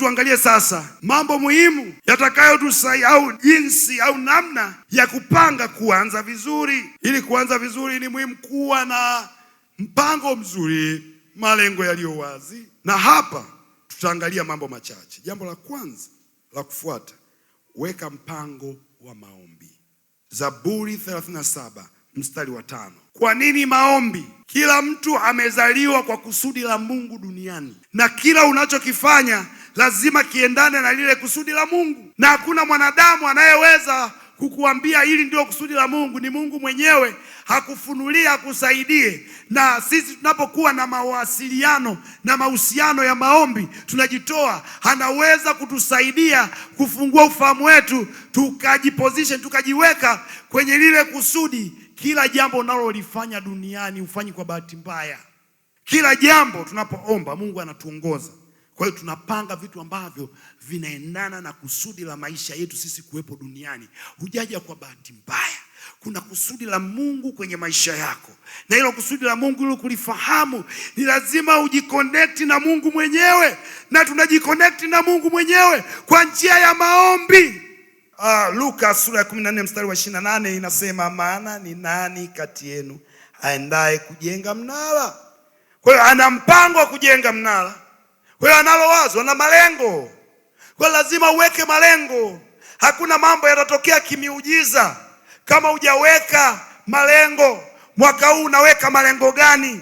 tuangalie sasa mambo muhimu yatakayotusaidia au jinsi au namna ya kupanga kuanza vizuri. Ili kuanza vizuri ni muhimu kuwa na mpango mzuri, malengo yaliyo wazi, na hapa tutaangalia mambo machache. Jambo la kwanza la kufuata, weka mpango wa maombi. Zaburi 37 mstari wa 5. Kwa nini maombi? Kila mtu amezaliwa kwa kusudi la Mungu duniani, na kila unachokifanya lazima kiendane na lile kusudi la Mungu, na hakuna mwanadamu anayeweza kukuambia hili ndio kusudi la Mungu. Ni Mungu mwenyewe hakufunulia, akusaidie. Na sisi tunapokuwa na mawasiliano na mahusiano ya maombi, tunajitoa, anaweza kutusaidia kufungua ufahamu wetu, tukajiweka kwenye lile kusudi. Kila jambo unalolifanya duniani ufanyi kwa bahati mbaya. Kila jambo tunapoomba Mungu anatuongoza. Kwa hiyo tunapanga vitu ambavyo vinaendana na kusudi la maisha yetu sisi kuwepo duniani. Hujaja kwa bahati mbaya. Kuna kusudi la Mungu kwenye maisha yako, na hilo kusudi la Mungu ili kulifahamu ni lazima ujiconnect na Mungu mwenyewe, na tunajiconnect na Mungu mwenyewe kwa njia ya maombi. Luka sura ya 14 mstari wa 28 inasema, maana ni nani kati yenu aendaye kujenga mnara? Kwa hiyo ana mpango wa kujenga mnara. Kwa hiyo analo wazo, ana malengo. Kwa hiyo lazima uweke malengo. Hakuna mambo yatatokea kimiujiza kama hujaweka malengo. Mwaka huu unaweka malengo gani?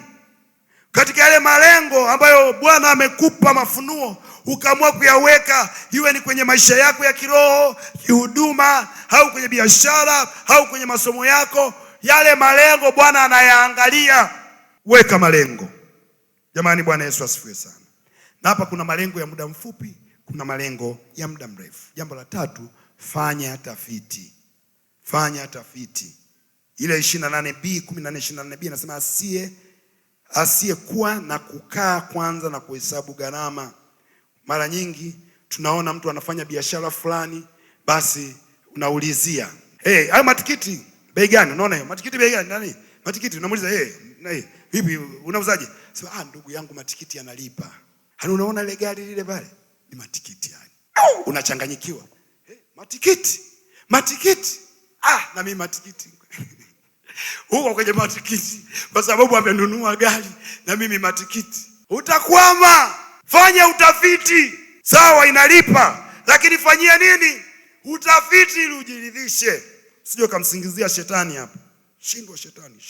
Katika yale malengo ambayo Bwana amekupa mafunuo, ukaamua kuyaweka, iwe ni kwenye maisha yako ya kiroho, kihuduma, au kwenye biashara, au kwenye masomo yako, yale malengo Bwana anayaangalia. Weka malengo. Jamani, Bwana Yesu asifiwe sana. Na hapa kuna malengo ya muda mfupi, kuna malengo ya muda mrefu. Jambo la tatu, fanya tafiti. Fanya tafiti. Ile 28B, 14:24B inasema asiyekuwa na kukaa kwanza na kuhesabu gharama. Mara nyingi tunaona mtu anafanya biashara fulani, basi unaulizia, hayo matikiti bei gani? Unaona hiyo matikiti bei gani? Nani? Matikiti unamuuliza, vipi unauzaje? Sema, ndugu yangu matikiti yanalipa. Hani unaona ile gari lile pale? Ni matikiti yani. Unachanganyikiwa. Matikiti. Na mimi matikiti. Huko kwenye matikiti kwa sababu amenunua gari, na mimi matikiti. Utakwama. Fanya utafiti. Sawa, inalipa, lakini fanyia nini? Utafiti ili ujiridhishe. Sio kumsingizia shetani hapa. Shindwa shetani.